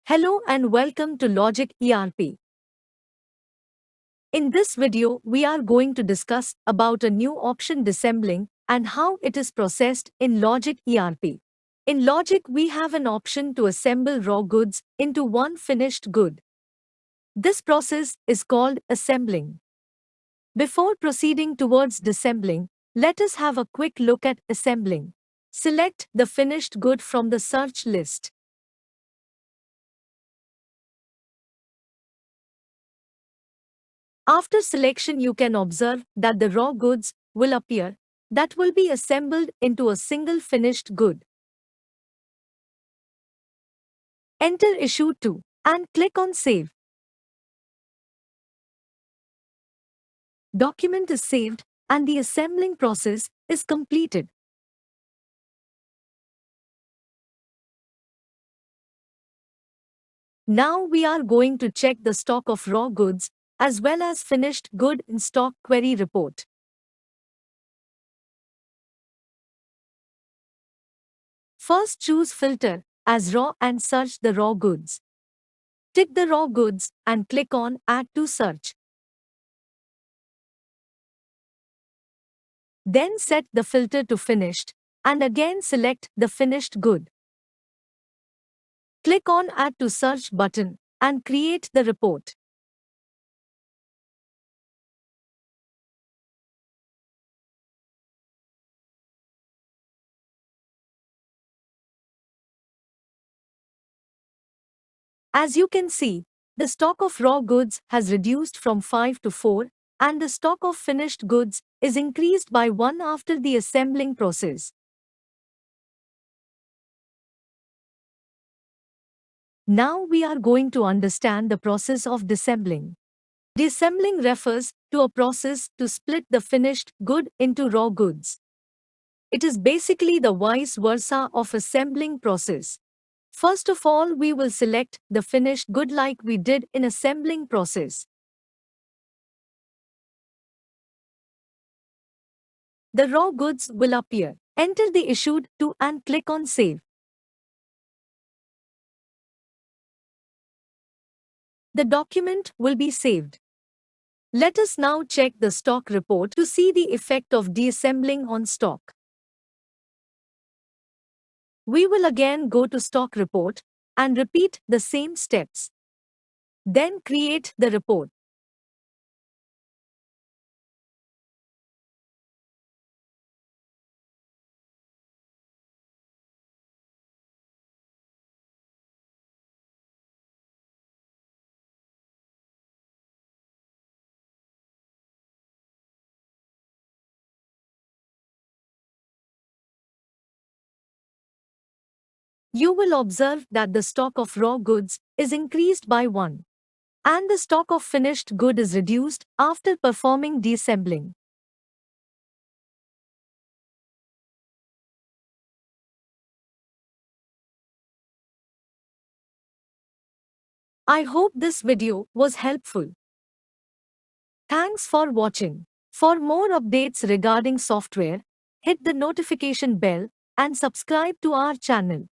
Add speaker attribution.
Speaker 1: Hello and welcome to Logic ERP. In this video, we are going to discuss about a new option disassembling and how it is processed in Logic ERP. In Logic, we have an option to assemble raw goods into one finished good. This process is called assembling. Before proceeding towards disassembling, let us have a quick look at assembling. Select the finished good from the search list. After selection, you can observe that the raw goods will appear that will be assembled into a single finished good. Enter issue 2 and click on Save. Document is saved and the assembling process is completed. Now we are going to check the stock of raw goods as well as finished good in stock query report. First, choose Filter as raw and search the raw goods. Tick the raw goods and click on Add to Search. Then set the filter to Finished and again select the finished good. Click on Add to Search button and create the report. As you can see, the stock of raw goods has reduced from 5 to 4 and the stock of finished goods is increased by 1 after the assembling process. Now we are going to understand the process of disassembling. Disassembling refers to a process to split the finished good into raw goods. It is basically the vice versa of assembling process. First of all, we will select the finished good like we did in assembling process. The raw goods will appear. Enter the issued to and click on Save. The document will be saved. Let us now check the stock report to see the effect of deassembling on stock. We will again go to Stock Report and repeat the same steps. Then create the report. You will observe that the stock of raw goods is increased by 1 and the stock of finished good is reduced after performing deassembling. I hope this video was helpful. Thanks for watching. For more updates regarding software, hit the notification bell and subscribe to our channel.